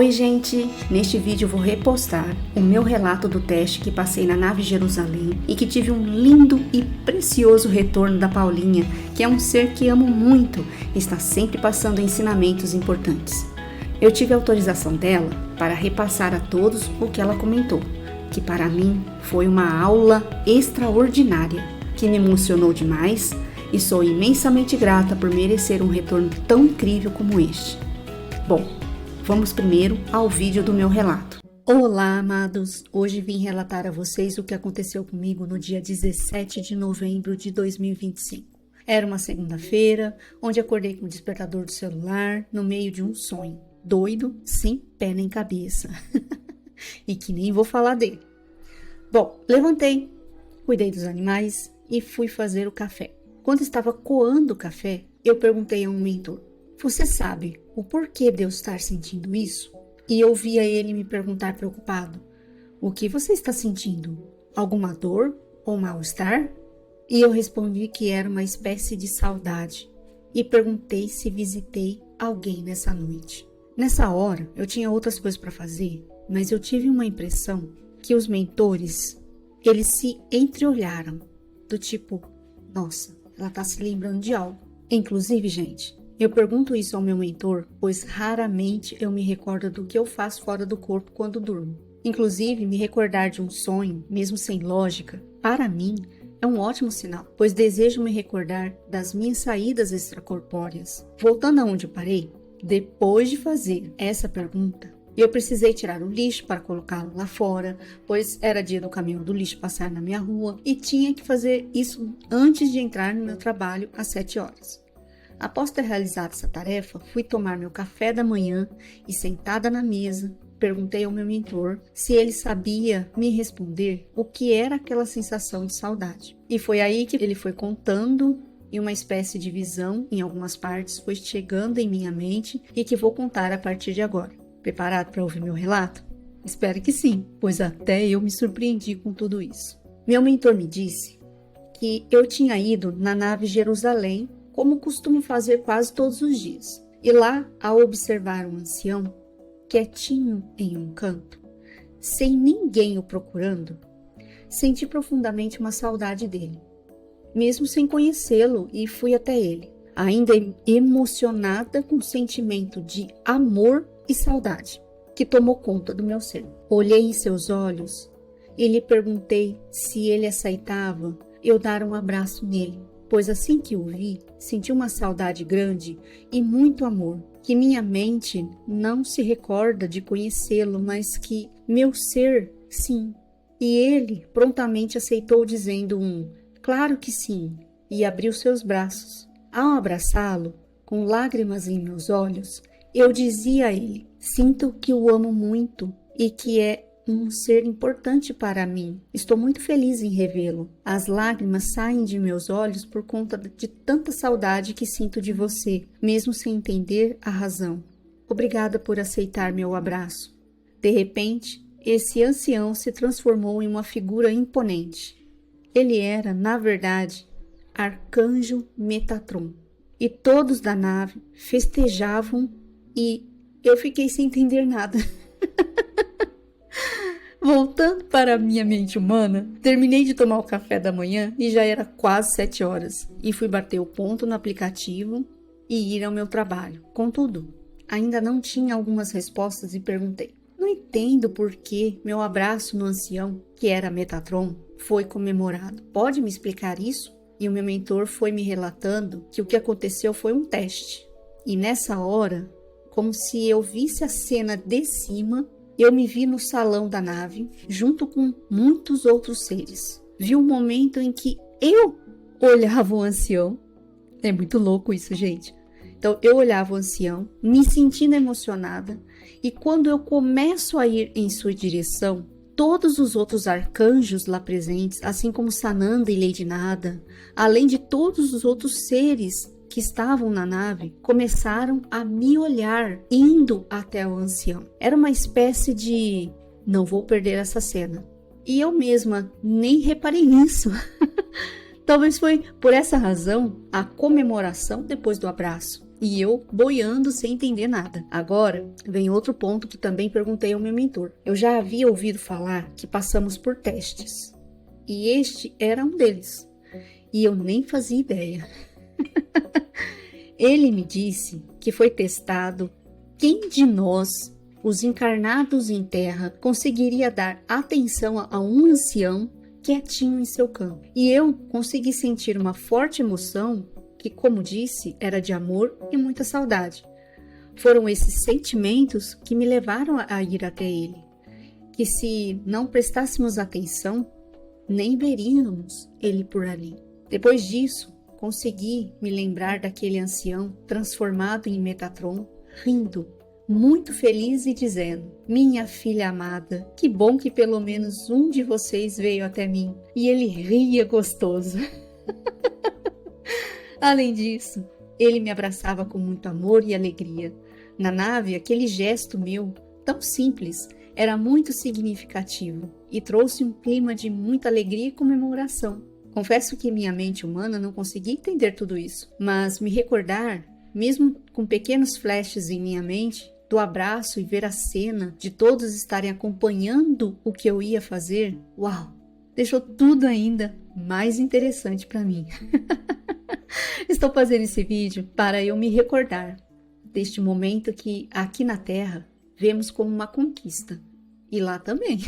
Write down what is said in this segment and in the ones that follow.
Oi gente, neste vídeo vou repostar o meu relato do teste que passei na nave Jerusalém e que tive um lindo e precioso retorno da Paulinha, que é um ser que amo muito e está sempre passando ensinamentos importantes. Eu tive autorização dela para repassar a todos o que ela comentou, que para mim foi uma aula extraordinária, que me emocionou demais e sou imensamente grata por merecer um retorno tão incrível como este. Bom, vamos primeiro ao vídeo do meu relato. Olá, amados! Hoje vim relatar a vocês o que aconteceu comigo no dia 17 de novembro de 2025. Era uma segunda-feira, onde acordei com o despertador do celular no meio de um sonho. Doido, sem pé nem cabeça. E que nem vou falar dele. Bom, levantei, cuidei dos animais e fui fazer o café. Quando estava coando o café, eu perguntei a um mentor: "Você sabe o porquê de eu estar sentindo isso?" E eu ouvia ele me perguntar preocupado: "O que você está sentindo? Alguma dor ou mal-estar?" E eu respondi que era uma espécie de saudade e perguntei se visitei alguém nessa noite. Nessa hora, eu tinha outras coisas para fazer, mas eu tive uma impressão que os mentores, eles se entreolharam, do tipo: "Nossa, ela está se lembrando de algo." Inclusive, gente, eu pergunto isso ao meu mentor, pois raramente eu me recordo do que eu faço fora do corpo quando durmo. Inclusive, me recordar de um sonho, mesmo sem lógica, para mim é um ótimo sinal, pois desejo me recordar das minhas saídas extracorpóreas. Voltando aonde eu parei, depois de fazer essa pergunta, eu precisei tirar o lixo para colocá-lo lá fora, pois era dia do caminhão do lixo passar na minha rua e tinha que fazer isso antes de entrar no meu trabalho às 7 horas. Após ter realizado essa tarefa, fui tomar meu café da manhã e, sentada na mesa, perguntei ao meu mentor se ele sabia me responder o que era aquela sensação de saudade. E foi aí que ele foi contando e uma espécie de visão em algumas partes foi chegando em minha mente e que vou contar a partir de agora. Preparado para ouvir meu relato? Espero que sim, pois até eu me surpreendi com tudo isso. Meu mentor me disse que eu tinha ido na nave Jerusalém, como costumo fazer quase todos os dias. E lá, ao observar um ancião, quietinho em um canto, sem ninguém o procurando, senti profundamente uma saudade dele, mesmo sem conhecê-lo, e fui até ele, ainda emocionada com o sentimento de amor e saudade que tomou conta do meu ser. Olhei em seus olhos e lhe perguntei se ele aceitava eu dar um abraço nele, pois assim que o vi, senti uma saudade grande e muito amor, que minha mente não se recorda de conhecê-lo, mas que meu ser, sim. E ele prontamente aceitou, dizendo "Claro que sim", e abriu seus braços. Ao abraçá-lo, com lágrimas em meus olhos, eu dizia a ele: "Sinto que o amo muito e que é um ser importante para mim. Estou muito feliz em revê-lo. As lágrimas saem de meus olhos por conta de tanta saudade que sinto de você, mesmo sem entender a razão. Obrigada por aceitar meu abraço." De repente, esse ancião se transformou em uma figura imponente. Ele era, na verdade, Arcanjo Metatron. E todos da nave festejavam e eu fiquei sem entender nada. Voltando para a minha mente humana, terminei de tomar o café da manhã e já era quase 7 horas. E fui bater o ponto no aplicativo e ir ao meu trabalho. Contudo, ainda não tinha algumas respostas e perguntei: "Não entendo por que meu abraço no ancião, que era Metatron, foi comemorado. Pode me explicar isso?" E o meu mentor foi me relatando que o que aconteceu foi um teste. E nessa hora, como se eu visse a cena de cima, eu me vi no salão da nave, junto com muitos outros seres. Vi um momento em que eu olhava o ancião. É muito louco isso, gente. Então, eu olhava o ancião, me sentindo emocionada, e quando eu começo a ir em sua direção, todos os outros arcanjos lá presentes, assim como Sananda e Lady Nada, além de todos os outros seres que estavam na nave, começaram a me olhar, indo até o ancião. Era uma espécie de "não vou perder essa cena." E eu mesma nem reparei nisso. Talvez foi por essa razão a comemoração depois do abraço. E eu boiando sem entender nada. Agora, vem outro ponto que também perguntei ao meu mentor. Eu já havia ouvido falar que passamos por testes. E este era um deles. E eu nem fazia ideia. Ele me disse que foi testado quem de nós, os encarnados em terra, conseguiria dar atenção a um ancião quietinho em seu canto. E eu consegui sentir uma forte emoção que, como disse, era de amor e muita saudade. Foram esses sentimentos que me levaram a ir até ele, que se não prestássemos atenção, nem veríamos ele por ali. Depois disso, consegui me lembrar daquele ancião transformado em Metatron, rindo, muito feliz e dizendo: minha filha amada, que bom que pelo menos um de vocês veio até mim. E ele ria gostoso. Além disso, ele me abraçava com muito amor e alegria. Na nave, aquele gesto meu, tão simples, era muito significativo e trouxe um clima de muita alegria e comemoração. Confesso que minha mente humana não conseguia entender tudo isso, mas me recordar, mesmo com pequenos flashes em minha mente, do abraço e ver a cena de todos estarem acompanhando o que eu ia fazer, uau, deixou tudo ainda mais interessante para mim. Estou fazendo esse vídeo para eu me recordar deste momento que aqui na Terra vemos como uma conquista e lá também.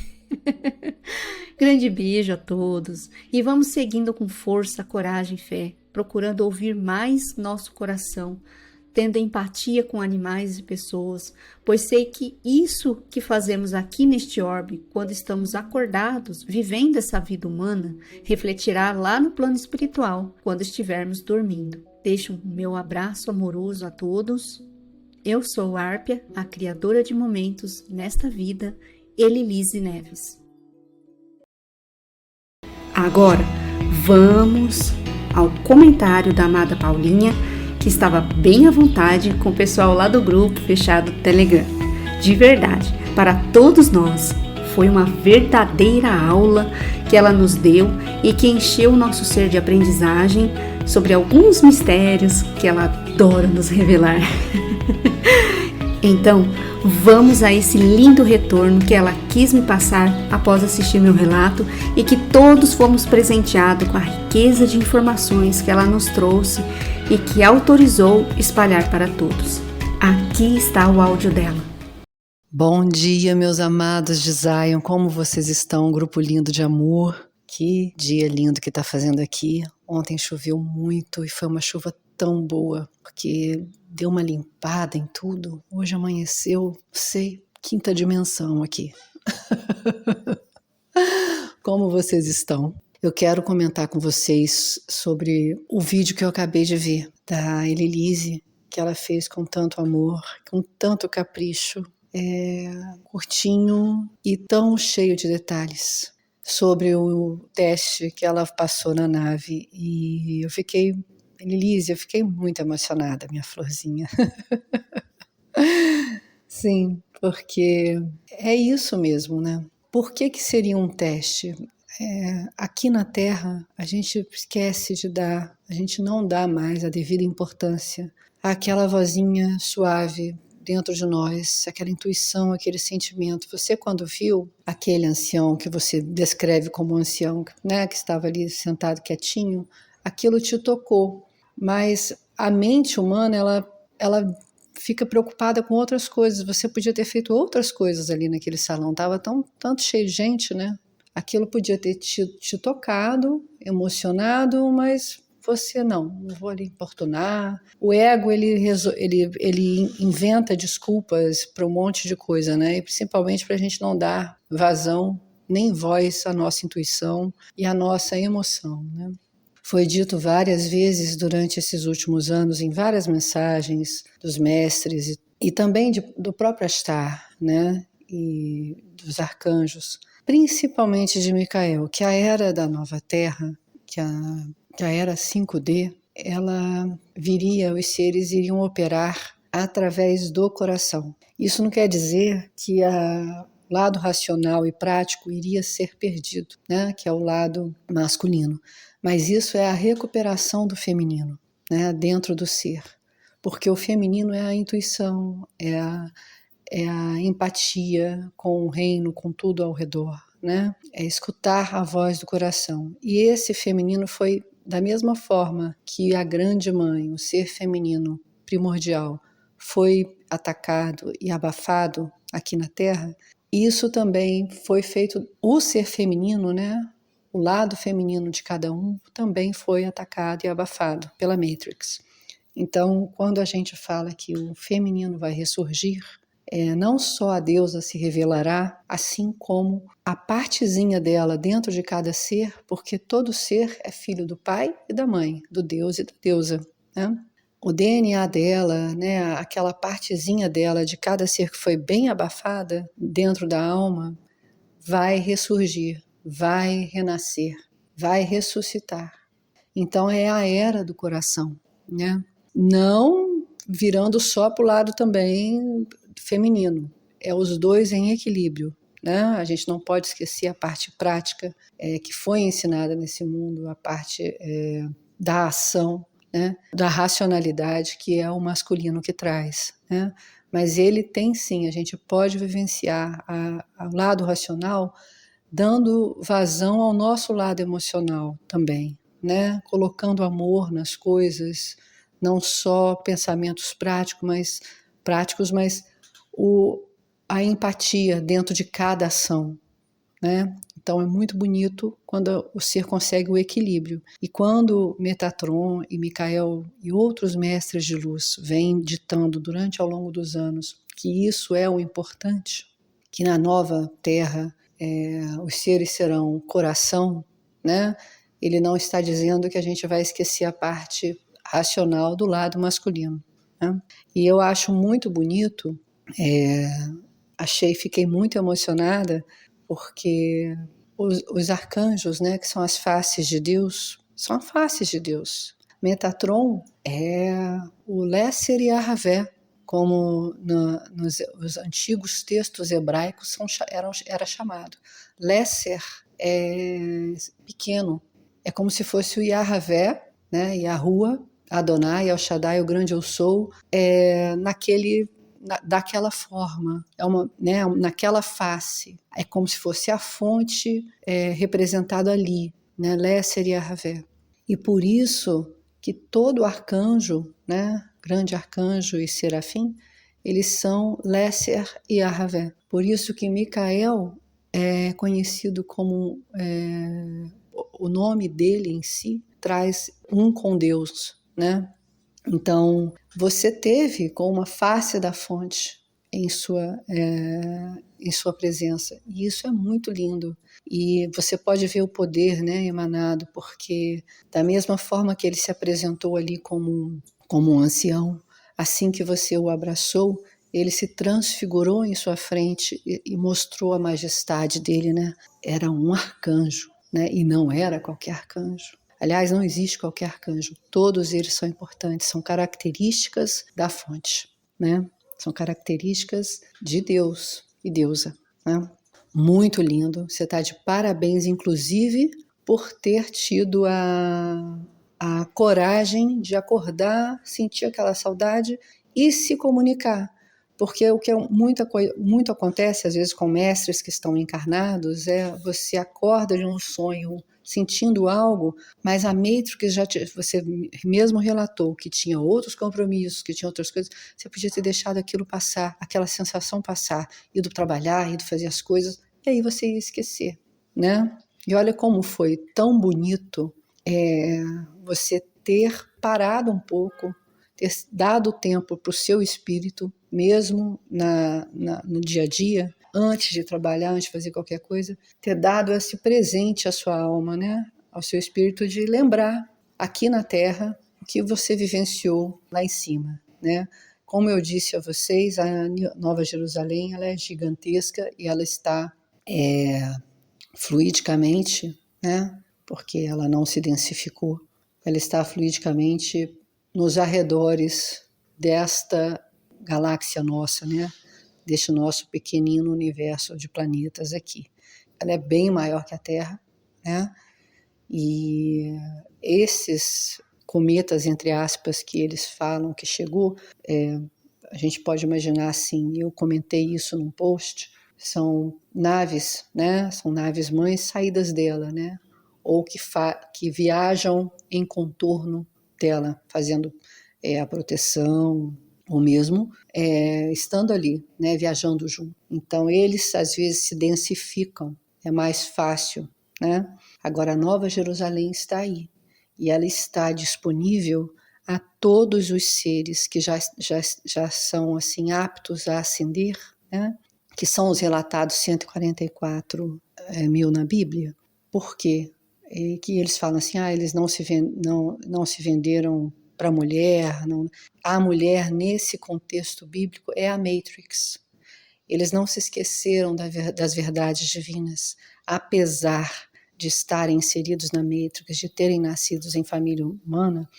Grande beijo a todos e vamos seguindo com força, coragem e fé, procurando ouvir mais nosso coração, tendo empatia com animais e pessoas, pois sei que isso que fazemos aqui neste orbe, quando estamos acordados, vivendo essa vida humana, refletirá lá no plano espiritual, quando estivermos dormindo. Deixo o meu abraço amoroso a todos. Eu sou Árpia, a criadora de momentos nesta vida, Elilise Neves. Agora, vamos ao comentário da amada Paulinha, que estava bem à vontade com o pessoal lá do grupo fechado do Telegram. De verdade, para todos nós, foi uma verdadeira aula que ela nos deu e que encheu o nosso ser de aprendizagem sobre alguns mistérios que ela adora nos revelar. Então, vamos a esse lindo retorno que ela quis me passar após assistir meu relato e que todos fomos presenteados com a riqueza de informações que ela nos trouxe e que autorizou espalhar para todos. Aqui está o áudio dela. Bom dia, meus amados de Zion, como vocês estão? Grupo lindo de amor, que dia lindo que está fazendo aqui. Ontem choveu muito e foi uma chuva tão boa, porque deu uma limpada em tudo. Hoje amanheceu, sei, quinta dimensão aqui. Como vocês estão? Eu quero comentar com vocês sobre o vídeo que eu acabei de ver, da Elilise, que ela fez com tanto amor, com tanto capricho, curtinho e tão cheio de detalhes, sobre o teste que ela passou na nave. E Elilise, eu fiquei muito emocionada, minha florzinha. Sim, porque é isso mesmo, né? Por que seria um teste? Aqui na Terra, a gente esquece de dar, a gente não dá mais a devida importância àquela vozinha suave dentro de nós, aquela intuição, aquele sentimento. Você, quando viu aquele ancião que você descreve como um ancião, né, que estava ali sentado quietinho, aquilo te tocou. Mas a mente humana, ela fica preocupada com outras coisas. Você podia ter feito outras coisas ali naquele salão. Estava tanto cheio de gente, né? Aquilo podia ter te tocado, emocionado, mas você não vou lhe importunar. O ego, ele inventa desculpas para um monte de coisa, né? E principalmente para a gente não dar vazão, nem voz à nossa intuição e à nossa emoção, né? Foi dito várias vezes durante esses últimos anos, em várias mensagens dos mestres e também do próprio Ashtar, né? E dos arcanjos, principalmente de Micael, que a era da nova Terra, que a era 5D, ela viria, os seres iriam operar através do coração. Isso não quer dizer que o lado racional e prático iria ser perdido, né? Que é o lado masculino. Mas isso é a recuperação do feminino, né? Dentro do ser. porque o feminino é a intuição, é a empatia com o reino, com tudo ao redor, né? É escutar a voz do coração. E esse feminino foi da mesma forma que a grande mãe, o ser feminino primordial, foi atacado e abafado aqui na Terra. Isso também foi feito, o ser feminino, né? O lado feminino de cada um também foi atacado e abafado pela Matrix. Então, quando a gente fala que o feminino vai ressurgir, não só a deusa se revelará, assim como a partezinha dela dentro de cada ser, porque todo ser é filho do pai e da mãe, do deus e da deusa, né? O DNA dela, né, aquela partezinha dela de cada ser que foi bem abafada dentro da alma, vai ressurgir, vai renascer, vai ressuscitar. Então é a era do coração, né? Não virando só para o lado também feminino, é os dois em equilíbrio, né? A gente não pode esquecer a parte prática que foi ensinada nesse mundo, a parte da ação, né? Da racionalidade, que é o masculino que traz, né? Mas ele tem sim, a gente pode vivenciar o lado racional dando vazão ao nosso lado emocional também, né? Colocando amor nas coisas, não só pensamentos práticos, mas a empatia dentro de cada ação, né? Então é muito bonito quando o ser consegue o equilíbrio. E quando Metatron e Micael e outros mestres de luz vêm ditando durante ao longo dos anos que isso é o importante, que na nova Terra os seres serão coração, né? Ele não está dizendo que a gente vai esquecer a parte racional do lado masculino, né? E eu acho muito bonito, fiquei muito emocionada, porque os arcanjos, né, que são as faces de Deus, são as faces de Deus. Metatron é o Lesser e a Ravé, como nos antigos textos hebraicos era chamado. Lesser é pequeno, é como se fosse o Yahvé, né, Yahuwah, Adonai, El Shaddai, o grande eu sou, daquela forma, naquela face, é como se fosse a fonte representada ali, né, Lesser e Yahvé. E por isso que todo arcanjo, né, grande arcanjo e serafim, eles são Lesser e Yahvé. Por isso que Micael é conhecido como, o nome dele em si traz um com Deus, né? Então, você teve com uma face da fonte em sua presença. E isso é muito lindo. E você pode ver o poder, né, emanado, porque da mesma forma que ele se apresentou ali como um ancião, assim que você o abraçou, ele se transfigurou em sua frente e mostrou a majestade dele, né? Era um arcanjo, né? E não era qualquer arcanjo. Aliás, não existe qualquer arcanjo. Todos eles são importantes, são características da fonte, né? São características de Deus e deusa, né? Muito lindo. Você está de parabéns, inclusive, por ter tido a coragem de acordar, sentir aquela saudade e se comunicar. Porque o que muito acontece, às vezes, com mestres que estão encarnados, você acorda de um sonho sentindo algo, mas a Matrix você mesmo relatou que tinha outros compromissos, que tinha outras coisas, você podia ter deixado aquilo passar, aquela sensação passar, ido trabalhar, ido fazer as coisas, e aí você ia esquecer, né? E olha como foi tão bonito você ter parado um pouco, ter dado tempo para o seu espírito, mesmo no dia a dia, antes de trabalhar, antes de fazer qualquer coisa, ter dado esse presente à sua alma, né? Ao seu espírito, de lembrar aqui na Terra o que você vivenciou lá em cima, né? Como eu disse a vocês, a Nova Jerusalém ela é gigantesca e ela está fluidicamente, né? Porque ela não se densificou, ela está fluidicamente nos arredores desta galáxia nossa, né? Deste nosso pequenino universo de planetas aqui. Ela é bem maior que a Terra, né? E esses cometas, entre aspas, que eles falam que chegou, a gente pode imaginar assim, eu comentei isso num post, são naves, né? São naves mães saídas dela, né? Ou que viajam em contorno dela, fazendo a proteção, ou mesmo estando ali, né? Viajando junto. Então eles às vezes se densificam, é mais fácil, né? Agora a Nova Jerusalém está aí, e ela está disponível a todos os seres que já são assim aptos a ascender, né? Que são os relatados 144 mil na Bíblia. Por quê? Que eles falam assim, eles não se venderam para a mulher. Não. A mulher, nesse contexto bíblico, é a Matrix. Eles não se esqueceram das verdades divinas, apesar de estarem inseridos na Matrix, de terem nascido em família humana,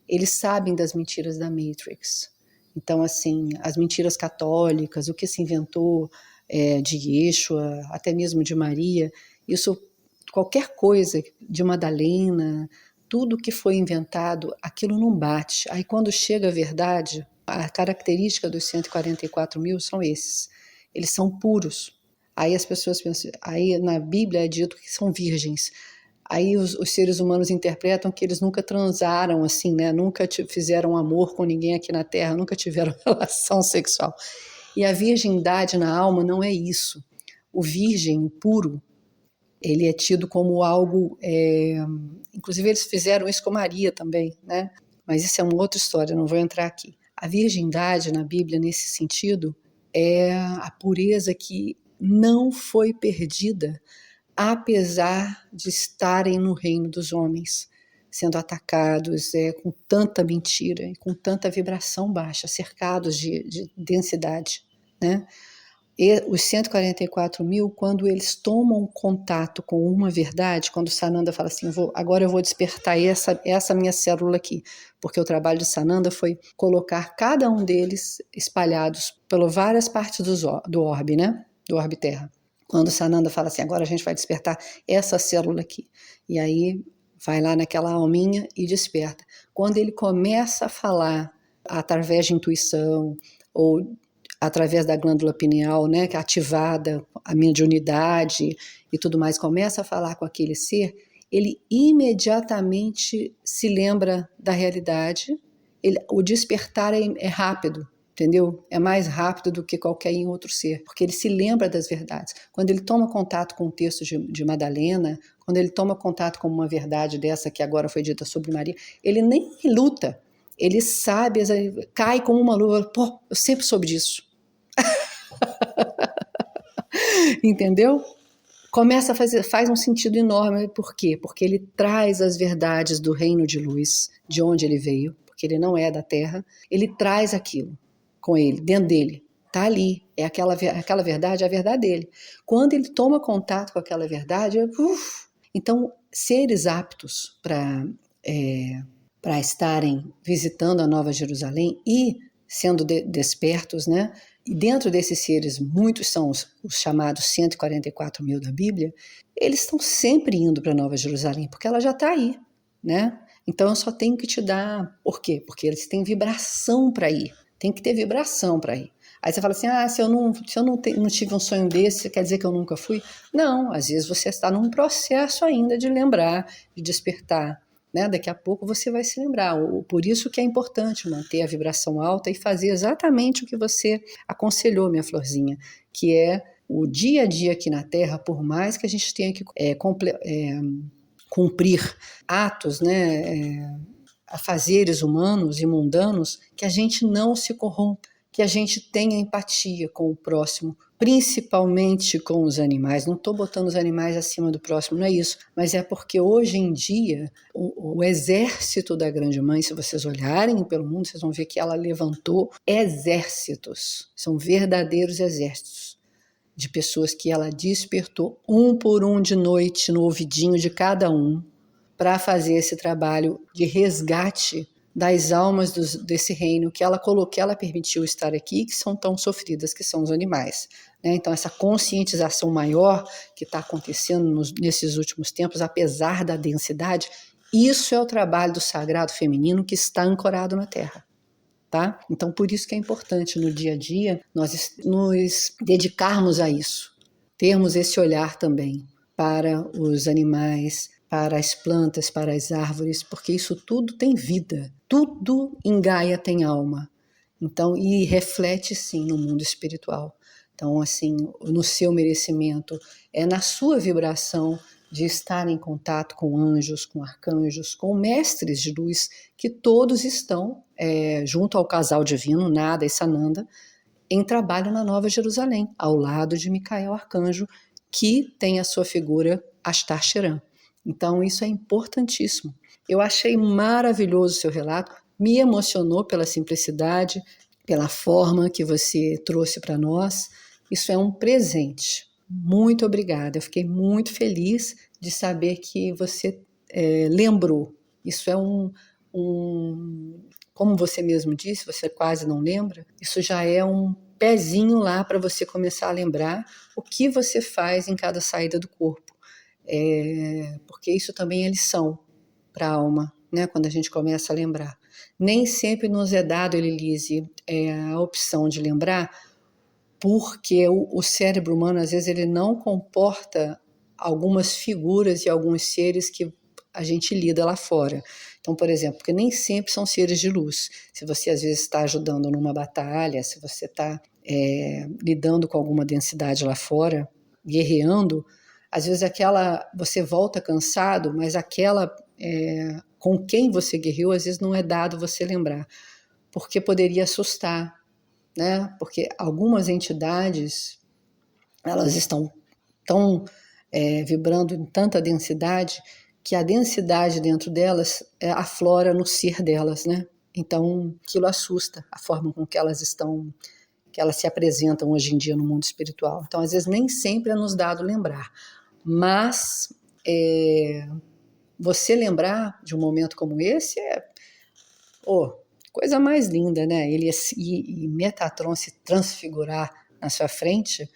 eles sabem das mentiras da Matrix. Então, assim, as mentiras católicas, o que se inventou de Yeshua, até mesmo de Maria, isso, qualquer coisa de Madalena, tudo que foi inventado, aquilo não bate. Aí quando chega a verdade, a característica dos 144 mil são esses. Eles são puros. Aí as pessoas pensam, aí na Bíblia é dito que são virgens. Aí os seres humanos interpretam que eles nunca transaram assim, né? Nunca fizeram amor com ninguém aqui na Terra, nunca tiveram relação sexual. E a virgindade na alma não é isso. O virgem, o puro, ele é tido como algo... Inclusive eles fizeram isso com Maria também, né? Mas isso é uma outra história, não vou entrar aqui. A virgindade na Bíblia, nesse sentido, é a pureza que não foi perdida, apesar de estarem no reino dos homens, sendo atacados com tanta mentira e com tanta vibração baixa, cercados de densidade, né? E os 144 mil, quando eles tomam contato com uma verdade, quando Sananda fala assim, agora eu vou despertar essa minha célula aqui, porque o trabalho de Sananda foi colocar cada um deles espalhados por várias partes do orbe, né? Do orbe Terra. Quando Sananda fala assim, agora a gente vai despertar essa célula aqui. E aí vai lá naquela alminha e desperta. Quando ele começa a falar através de intuição ou através da glândula pineal, né, que é ativada, a mediunidade e tudo mais, começa a falar com aquele ser, ele imediatamente se lembra da realidade, o despertar é rápido, entendeu? É mais rápido do que qualquer outro ser, porque ele se lembra das verdades. Quando ele toma contato com o texto de Madalena, quando ele toma contato com uma verdade dessa que agora foi dita sobre Maria, ele nem luta, ele sabe, cai como uma luva, pô, eu sempre soube disso. Entendeu? Começa a faz um sentido enorme. Por quê? Porque ele traz as verdades do reino de luz, de onde ele veio, porque ele não é da Terra, ele traz aquilo com ele, dentro dele, tá ali, é aquela verdade, é a verdade dele. Quando ele toma contato com aquela verdade, então seres aptos para estarem visitando a Nova Jerusalém e sendo despertos, né? E dentro desses seres, muitos são os chamados 144 mil da Bíblia, eles estão sempre indo para Nova Jerusalém, porque ela já está aí, né? Então eu só tenho que te dar... Por quê? Porque eles têm vibração para ir, tem que ter vibração para ir. Aí você fala assim, se eu não tive um sonho desse, quer dizer que eu nunca fui? Não, às vezes você está num processo ainda de lembrar, de despertar. Né? Daqui a pouco você vai se lembrar. Por isso que é importante manter a vibração alta e fazer exatamente o que você aconselhou, minha florzinha, que é o dia a dia aqui na Terra, por mais que a gente tenha que cumprir atos, né, afazeres humanos e mundanos, que a gente não se corrompa, que a gente tenha empatia com o próximo, principalmente com os animais. Não estou botando os animais acima do próximo, não é isso, mas é porque hoje em dia o exército da Grande Mãe, se vocês olharem pelo mundo, vocês vão ver que ela levantou exércitos, são verdadeiros exércitos de pessoas que ela despertou um por um de noite no ouvidinho de cada um para fazer esse trabalho de resgate das almas desse reino que ela permitiu estar aqui, que são tão sofridas, que são os animais. Né? Então, essa conscientização maior que está acontecendo nesses últimos tempos, apesar da densidade, Isso é o trabalho do sagrado feminino que está ancorado na Terra. Tá? Então, por isso que é importante no dia a dia nós nos dedicarmos a isso, termos esse olhar também para os animais, para as plantas, para as árvores, porque isso tudo tem vida, tudo em Gaia tem alma. Então, e reflete sim no mundo espiritual. Então, assim, no seu merecimento, é na sua vibração de estar em contato com anjos, com arcanjos, com mestres de luz, que todos estão junto ao casal divino, Nada e Sananda, em trabalho na Nova Jerusalém, ao lado de Micael Arcanjo, que tem a sua figura Astar Sheran. Então, isso é importantíssimo. Eu achei maravilhoso o seu relato, me emocionou pela simplicidade, pela forma que você trouxe para nós. Isso é um presente. Muito obrigada. Eu fiquei muito feliz de saber que você lembrou. Isso é como você mesmo disse, você quase não lembra, isso já é um pezinho lá para você começar a lembrar o que você faz em cada saída do corpo. Porque isso também é lição para a alma, né? Quando a gente começa a lembrar. Nem sempre nos é dado, Elilise, a opção de lembrar, porque o cérebro humano, às vezes, ele não comporta algumas figuras e alguns seres que a gente lida lá fora. Então, por exemplo, porque nem sempre são seres de luz. Se você, às vezes, está ajudando numa batalha, se você está lidando com alguma densidade lá fora, guerreando, às vezes você volta cansado, mas aquela com quem você guerreou, às vezes não é dado você lembrar, porque poderia assustar, né? Porque algumas entidades, elas estão tão vibrando em tanta densidade que a densidade dentro delas aflora no ser delas, né? Então, aquilo assusta a forma com que elas se apresentam hoje em dia no mundo espiritual. Então, às vezes, nem sempre é nos dado lembrar, mas você lembrar de um momento como esse coisa mais linda, né? E Metatron se transfigurar na sua frente,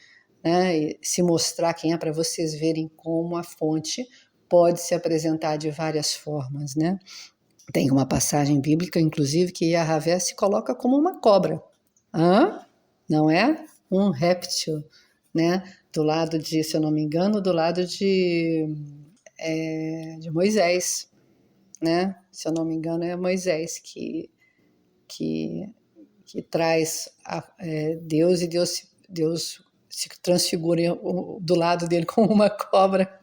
né? E se mostrar quem é, para vocês verem como a fonte pode se apresentar de várias formas, né? Tem uma passagem bíblica, inclusive, que Yahvé se coloca como uma cobra. Não é? Um réptil, né? Do lado de, se eu não me engano, do lado de Moisés, né? Se eu não me engano, é Moisés que traz Deus, e Deus se transfigura do lado dele como uma cobra,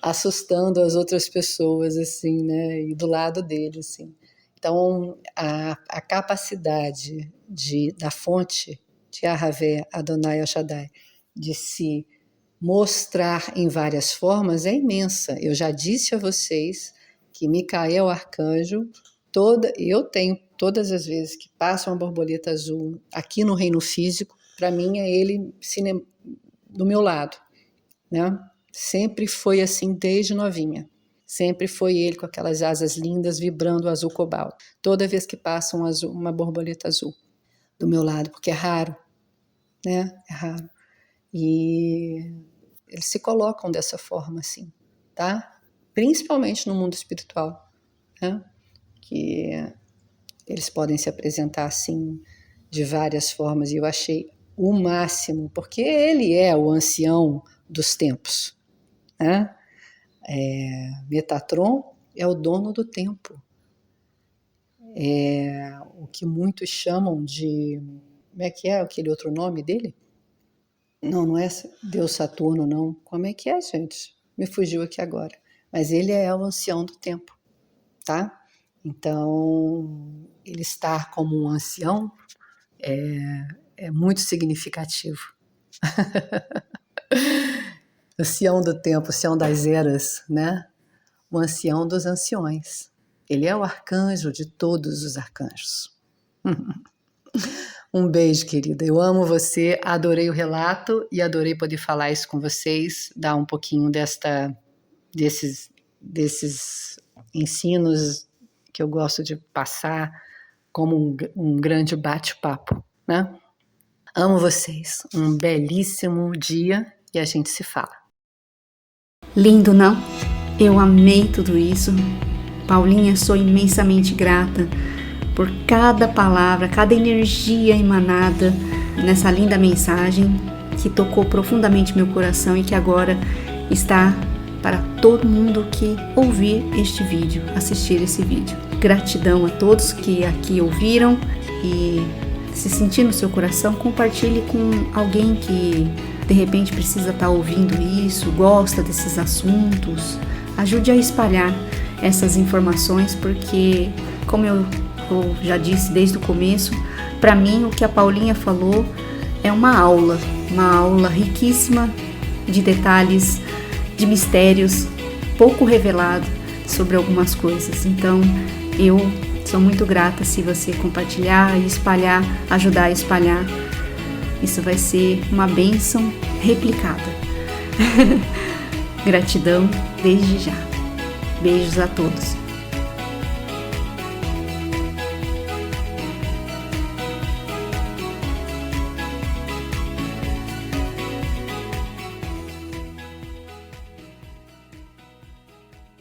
assustando as outras pessoas, assim, né? E do lado dele, assim. Então, a capacidade da fonte de Yahvé, Adonai El Shaddai, de se mostrar em várias formas é imensa. Eu já disse a vocês que Micael Arcanjo, eu tenho todas as vezes que passa uma borboleta azul aqui no reino físico, para mim é ele do meu lado, né? Sempre foi assim desde novinha. Sempre foi ele com aquelas asas lindas vibrando azul cobalto. Toda vez que passa uma borboleta azul do meu lado, porque é raro, né? É raro. E eles se colocam dessa forma assim, tá? Principalmente no mundo espiritual, né? Que eles podem se apresentar assim de várias formas, e eu achei o máximo, porque ele é o ancião dos tempos, né? Metatron é o dono do tempo, o que muitos chamam de, como é que é aquele outro nome dele? Não é Deus Saturno, não. Como é que é, gente? Me fugiu aqui agora. Mas ele é o ancião do tempo, tá? Então, ele estar como um ancião é muito significativo. Ancião do tempo, ancião das eras, né? O ancião dos anciões. Ele é o arcanjo de todos os arcanjos. Um beijo, querida. Eu amo você, adorei o relato e adorei poder falar isso com vocês, dar um pouquinho desses ensinos que eu gosto de passar como um grande bate-papo, né? Amo vocês. Um belíssimo dia e a gente se fala. Lindo, não? Eu amei tudo isso. Paulinha, sou imensamente grata por cada palavra, cada energia emanada nessa linda mensagem que tocou profundamente meu coração e que agora está para todo mundo que ouvir este vídeo, assistir esse vídeo. Gratidão a todos que aqui ouviram, e se sentir no seu coração, compartilhe com alguém que de repente precisa estar ouvindo isso, gosta desses assuntos. Ajude a espalhar essas informações, porque, como eu já disse desde o começo, para mim o que a Paulinha falou é uma aula riquíssima de detalhes, de mistérios, pouco revelado sobre algumas coisas. Então, eu sou muito grata se você compartilhar e espalhar, ajudar a espalhar. Isso vai ser uma bênção replicada. Gratidão desde já. Beijos a todos.